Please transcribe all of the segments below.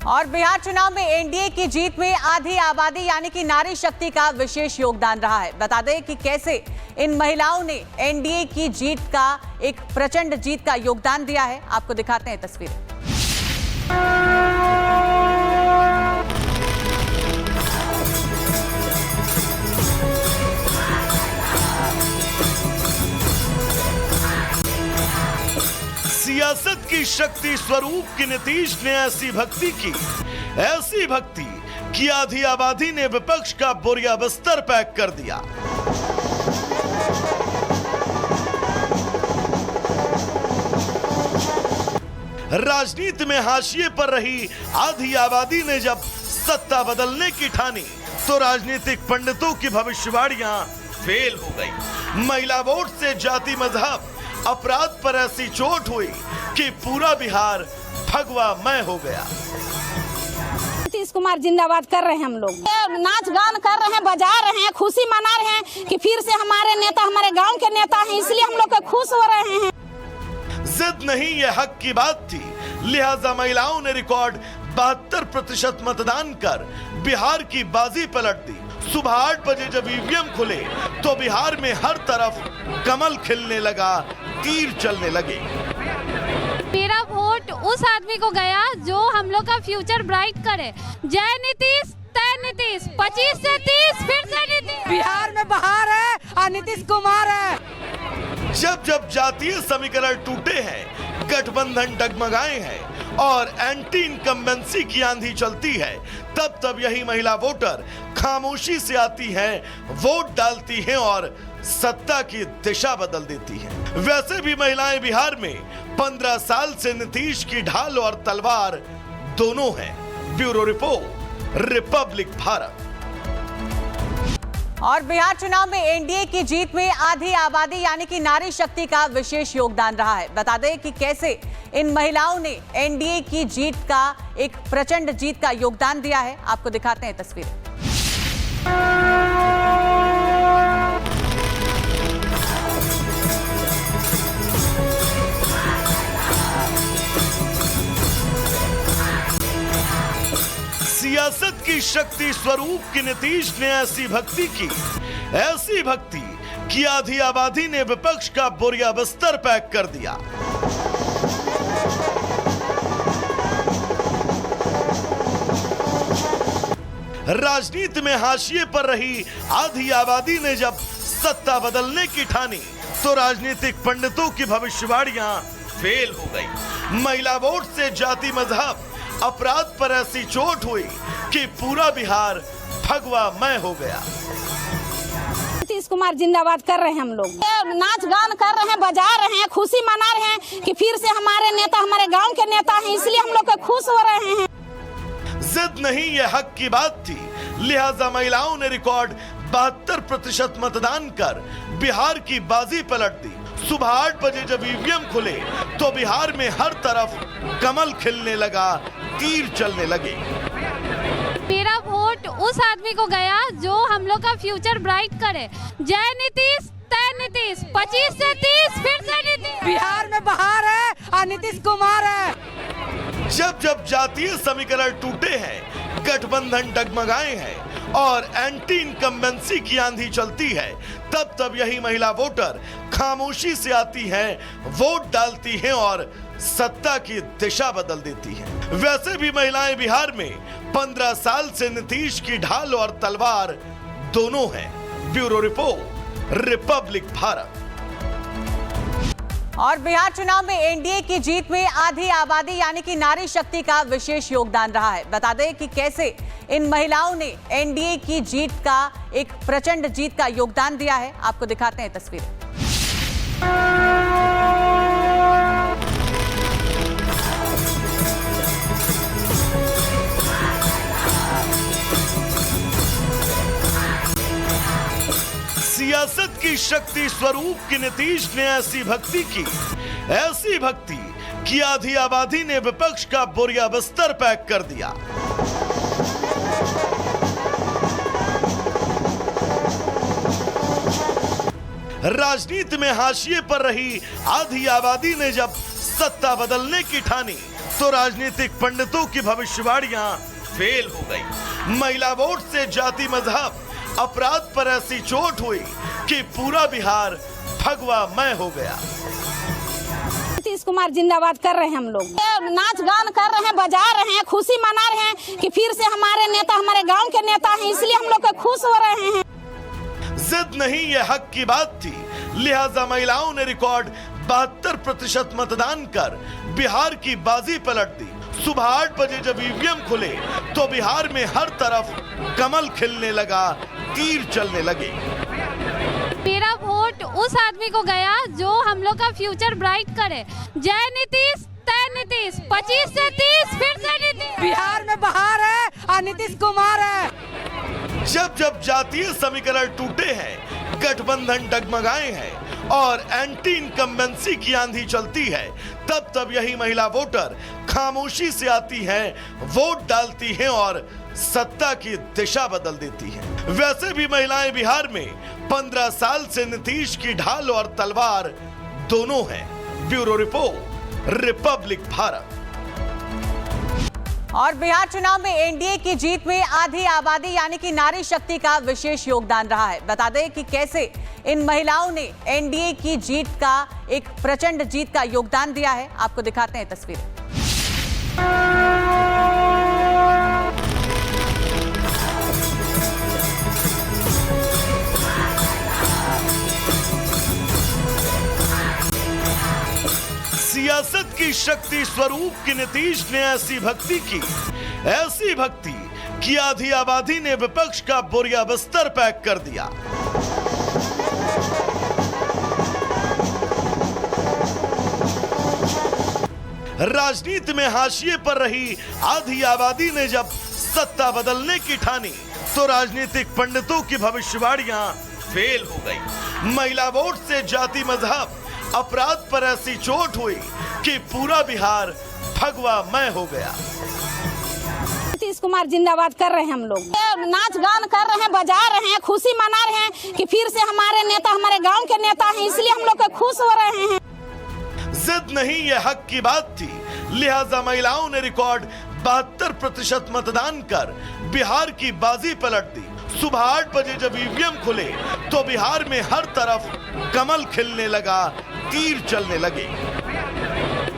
और बिहार चुनाव में एनडीए की जीत में आधी आबादी यानी कि नारी शक्ति का विशेष योगदान रहा है। बता दें कि कैसे इन महिलाओं ने एनडीए की जीत का एक प्रचंड जीत का योगदान दिया है। आपको दिखाते हैं तस्वीरें। सियासत की शक्ति स्वरूप की नीतीश ने ऐसी भक्ति की आधी आबादी ने विपक्ष का बोरिया बिस्तर पैक कर दिया। राजनीति में हाशिए पर रही आधी आबादी ने जब सत्ता बदलने की ठानी तो राजनीतिक पंडितों की भविष्यवाणियां फेल हो गई। महिला वोट से जाति मजहब अपराध पर ऐसी चोट हुई कि पूरा बिहार भगवामय हो गया। नीतीश कुमार जिंदाबाद कर रहे हैं। हम लोग नाच गान कर रहे हैं, बजा रहे हैं, खुशी मना रहे हैं कि फिर से हमारे नेता हमारे गांव के नेता हैं, इसलिए हम लोग खुश हो रहे हैं। जिद नहीं ये हक की बात थी, लिहाजा महिलाओं ने रिकॉर्ड 72% मतदान कर बिहार की बाजी पलट दी। सुबह 8 बजे जब ईवीएम खुले तो बिहार में हर तरफ कमल खिलने लगा, तीर चलने लगे। मेरा वोट उस आदमी को गया जो हम लोग का फ्यूचर ब्राइट करे। जय नीतीश, तय नीतीश, 25 से 30 फिर से नीतीश। बिहार में बहार है और नीतीश कुमार है। जब जब जातीय समीकरण टूटे हैं, गठबंधन डगमगाए हैं और एंटी इनकम्बेंसी की आंधी चलती है, तब तब यही महिला वोटर खामोशी से आती हैं, वोट डालती हैं और सत्ता की दिशा बदल देती हैं। वैसे भी महिलाएं बिहार में 15 साल से नीतीश की ढाल और तलवार दोनों हैं। Bureau report, Republic Bharat. और बिहार चुनाव में एनडीए की जीत में आधी आबादी यानी कि नारी शक्ति का विशेष योगदान रहा है। बता दें कि कैसे इन महिलाओं ने एनडीए की जीत का एक प्रचंड जीत का योगदान दिया है। आपको दिखाते हैं तस्वीरें। सियासत की शक्ति स्वरूप की नीतीश ने ऐसी भक्ति की आधी आबादी ने विपक्ष का बोरिया बिस्तर पैक कर दिया। राजनीति में हाशिए पर रही आधी आबादी ने जब सत्ता बदलने की ठानी तो राजनीतिक पंडितों की भविष्यवाणियां फेल हो गई। महिला वोट से जाति मजहब अपराध पर ऐसी चोट हुई कि पूरा बिहार भगवामय हो गया। नीतीश कुमार जिंदाबाद कर रहे हैं। हम लोग नाच गान कर रहे हैं, बजा रहे हैं, खुशी मना रहे हैं कि फिर से हमारे नेता हमारे गांव के नेता हैं, इसलिए हम लोग खुश हो रहे हैं। जिद नहीं ये हक की बात थी, लिहाजा महिलाओं ने रिकॉर्ड 72% मतदान कर बिहार की बाजी पलट दी। सुबह 8 बजे जब ईवीएम खुले तो बिहार में हर तरफ कमल खिलने लगा, तीर चलने लगे। मेरा वोट उस आदमी को गया जो हम लोग का फ्यूचर ब्राइट करे। जय नीतीश, तय नीतीश, 25 से 30 फिर से नीतीश। बिहार में बहार है और नीतीश कुमार है। जब जब जातीय समीकरण टूटे हैं, गठबंधन डगमगाए हैं और एंटी इनकम्बेंसी की आंधी चलती है, तब तब यही महिला वोटर खामोशी से आती हैं, वोट डालती हैं और सत्ता की दिशा बदल देती हैं। वैसे भी महिलाएं बिहार में 15 साल से नीतीश की ढाल और तलवार दोनों हैं। Bureau report, Republic Bharat. और बिहार चुनाव में एनडीए की जीत में आधी आबादी यानी कि नारी शक्ति का विशेष योगदान रहा है। बता दें कि कैसे इन महिलाओं ने एनडीए की जीत का एक प्रचंड जीत का योगदान दिया है। आपको दिखाते हैं तस्वीरें। सियासत की शक्ति स्वरूप की नीतीश ने ऐसी भक्ति की आधी आबादी ने विपक्ष का बोरिया बिस्तर पैक कर दिया। राजनीति में हाशिए पर रही आधी आबादी ने जब सत्ता बदलने की ठानी तो राजनीतिक पंडितों की भविष्यवाणियां फेल हो गई। महिला वोट से जाति मजहब अपराध पर ऐसी चोट हुई कि पूरा बिहार भगवामय हो गया। नीतीश कुमार जिंदाबाद कर रहे हैं हम लोग। नाच गान कर रहे हैं, बजा रहे हैं, खुशी मना रहे हैं कि फिर से हमारे नेता हमारे गांव के नेता हैं, इसलिए हम लोग खुश हो रहे हैं। जिद नहीं ये हक की बात थी, लिहाजा महिलाओं ने रिकॉर्ड 72% मतदान कर बिहार की बाजी पलट दी। सुबह 8 बजे जब ईवीएम खुले तो बिहार में हर तरफ कमल खिलने लगा, तीर चलने लगे। मेरा वोट उस आदमी को गया जो हम लोग का फ्यूचर ब्राइट करे। जय नीतीश, तय नीतीश, 25 से 30 फिर से नीतीश। बिहार में बहार है और नीतीश कुमार है। जब जब जातीय समीकरण टूटे हैं, गठबंधन डगमगाए हैं और एंटी इनकम्बेंसी की आंधी चलती है, तब तब यही महिला वोटर खामोशी से आती हैं, वोट डालती हैं और सत्ता की दिशा बदल देती हैं। वैसे भी महिलाएं बिहार में 15 साल से नीतीश की ढाल और तलवार दोनों हैं। Bureau report, Republic Bharat. और बिहार चुनाव में एनडीए की जीत में आधी आबादी यानी कि नारी शक्ति का विशेष योगदान रहा है। बता दें कि कैसे इन महिलाओं ने एनडीए की जीत का एक प्रचंड जीत का योगदान दिया है। आपको दिखाते हैं तस्वीरें। सियासत की शक्ति स्वरूप की नीतीश ने ऐसी भक्ति की आधी आबादी ने विपक्ष का बोरिया बिस्तर पैक कर दिया। राजनीति में हाशिए पर रही आधी आबादी ने जब सत्ता बदलने की ठानी तो राजनीतिक पंडितों की भविष्यवाणियां फेल हो गई। महिला वोट से जाति मजहब अपराध पर ऐसी चोट हुई कि पूरा बिहार भगवामय हो गया। नीतीश कुमार जिंदाबाद कर रहे हैं हम लोग। नाच गान कर रहे हैं, बजा रहे हैं, खुशी मना रहे हैं कि फिर से हमारे नेता हमारे गांव के नेता हैं, इसलिए हम लोग खुश हो रहे हैं। जिद नहीं ये हक की बात थी, लिहाजा महिलाओं ने रिकॉर्ड 72% मतदान कर बिहार की बाजी पलट दी। सुबह 8 बजे जब ईवीएम खुले तो बिहार में हर तरफ कमल खिलने लगा, तीर चलने लगे।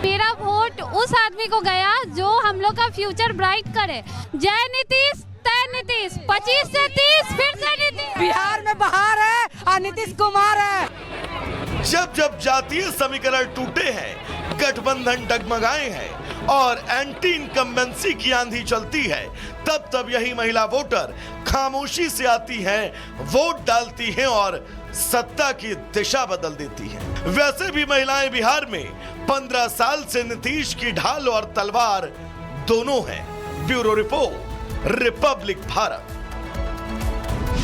मेरा वोट उस आदमी को गया जो हम लोग का फ्यूचर ब्राइट करे। जय नीतीश, तय नीतीश, 25 से 30 फिर से नीतीश। बिहार में बहार है और नीतीश कुमार है। जब जब जातीय समीकरण टूटे हैं, गठबंधन डगमगाए हैं और एंटी इनकम्बेंसी की आंधी चलती है, तब तब यही महिला वोटर खामोशी से आती हैं, वोट डालती हैं और सत्ता की दिशा बदल देती हैं। वैसे भी महिलाएं बिहार में 15 साल से नीतीश की ढाल और तलवार दोनों हैं। Bureau report, Republic Bharat.